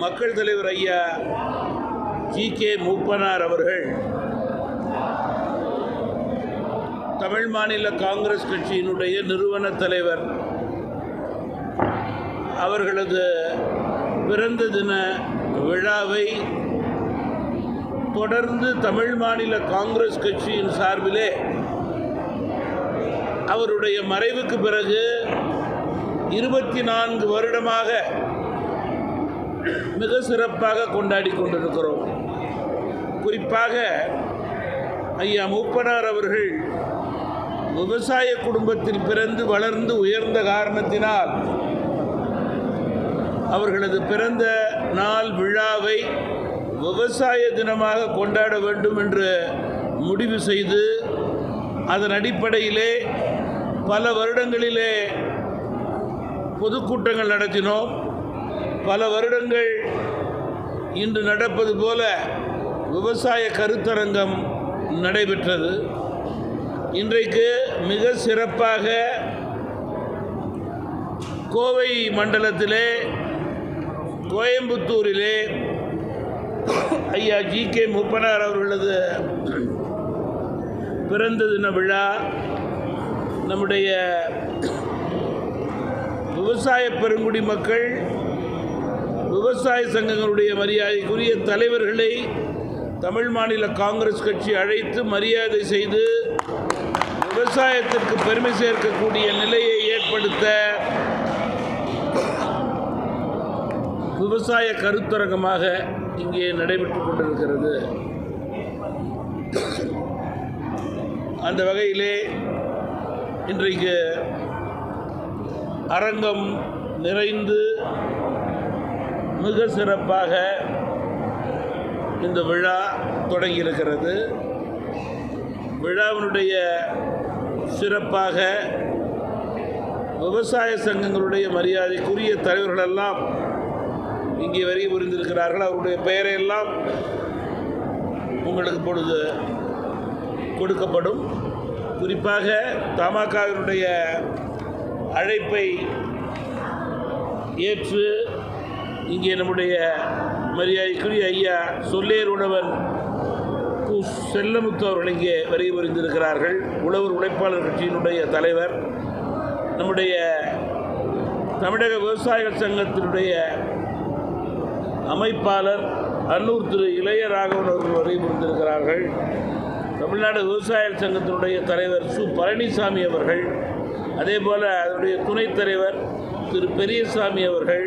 மக்கள் தலைவர் ஐயா ஜி.கே. மூப்பனார் அவர்கள் தமிழ் மாநில காங்கிரஸ் கட்சியினுடைய நிறுவன தலைவர் அவர்களது பிறந்த தின விழாவை தொடர்ந்து தமிழ் மாநில காங்கிரஸ் கட்சியின் சார்பிலே அவருடைய மறைவுக்கு பிறகு 24 வருடமாக மிக சிறப்பாக கொண்டாடி கொண்டிருக்கிறோம். குறிப்பாக ஐயா மூப்பனார் அவர்கள் விவசாய குடும்பத்தில் பிறந்து வளர்ந்து உயர்ந்த காரணத்தினால் அவர்களது பிறந்த நாள் விழாவை விவசாய தினமாக கொண்டாட வேண்டும் என்று முடிவு செய்து அதன் அடிப்படையிலே பல வருடங்களிலே பொதுக்கூட்டங்கள் நடத்தினோம். பல வருடங்கள் இன்று நடப்பது போல விவசாய கருத்தரங்கம் நடைபெற்றது. இன்றைக்கு மிக சிறப்பாக கோவை மண்டலத்திலே கோயம்புத்தூரிலே ஐயா ஜி.கே. மூப்பனார் அவர்களது பிறந்த தின விழா நம்முடைய விவசாய பெருங்குடி மக்கள் விவசாய சங்கங்களுடைய மரியாதைக்குரிய தலைவர்களை தமிழ் மாநில காங்கிரஸ் கட்சி அழைத்து மரியாதை செய்து விவசாயத்திற்கு பெருமை சேர்க்கக்கூடிய நிலையை ஏற்படுத்த விவசாய கருத்தரங்கமாக இங்கே நடைபெற்றுக் கொண்டிருக்கிறது. அந்த வகையிலே இன்றைக்கு அரங்கம் நிறைந்து மிக சிறப்பாக இந்த விழா தொடங்கியிருக்கிறது. விழாவினுடைய சிறப்பாக விவசாய சங்கங்களுடைய மரியாதைக்குரிய தலைவர்களெல்லாம் இங்கே வருகை புரிந்திருக்கிறார்கள். அவருடைய பெயரையெல்லாம் உங்களுக்கு பொழுது கொடுக்கப்படும். குறிப்பாக தமாகவினுடைய அழைப்பை ஏற்று இங்கே நம்முடைய மரியாதைக்குரிய ஐயா சொல்லேர் உழவன் கு. செல்லமுத்து அவர்கள் இங்கே வருகை புரிந்திருக்கிறார்கள். உழவர் உழைப்பாளர் கட்சியினுடைய தலைவர், நம்முடைய தமிழக விவசாயிகள் சங்கத்தினுடைய அமைப்பாளர் அன்னூர் திரு இளையராகவன் அவர்கள் வருகை புரிந்திருக்கிறார்கள். தமிழ்நாடு விவசாயிகள் சங்கத்தினுடைய தலைவர் சு. பழனிசாமி அவர்கள், அதே போல் அதனுடைய துணைத் தலைவர் திரு பெரியசாமி அவர்கள்,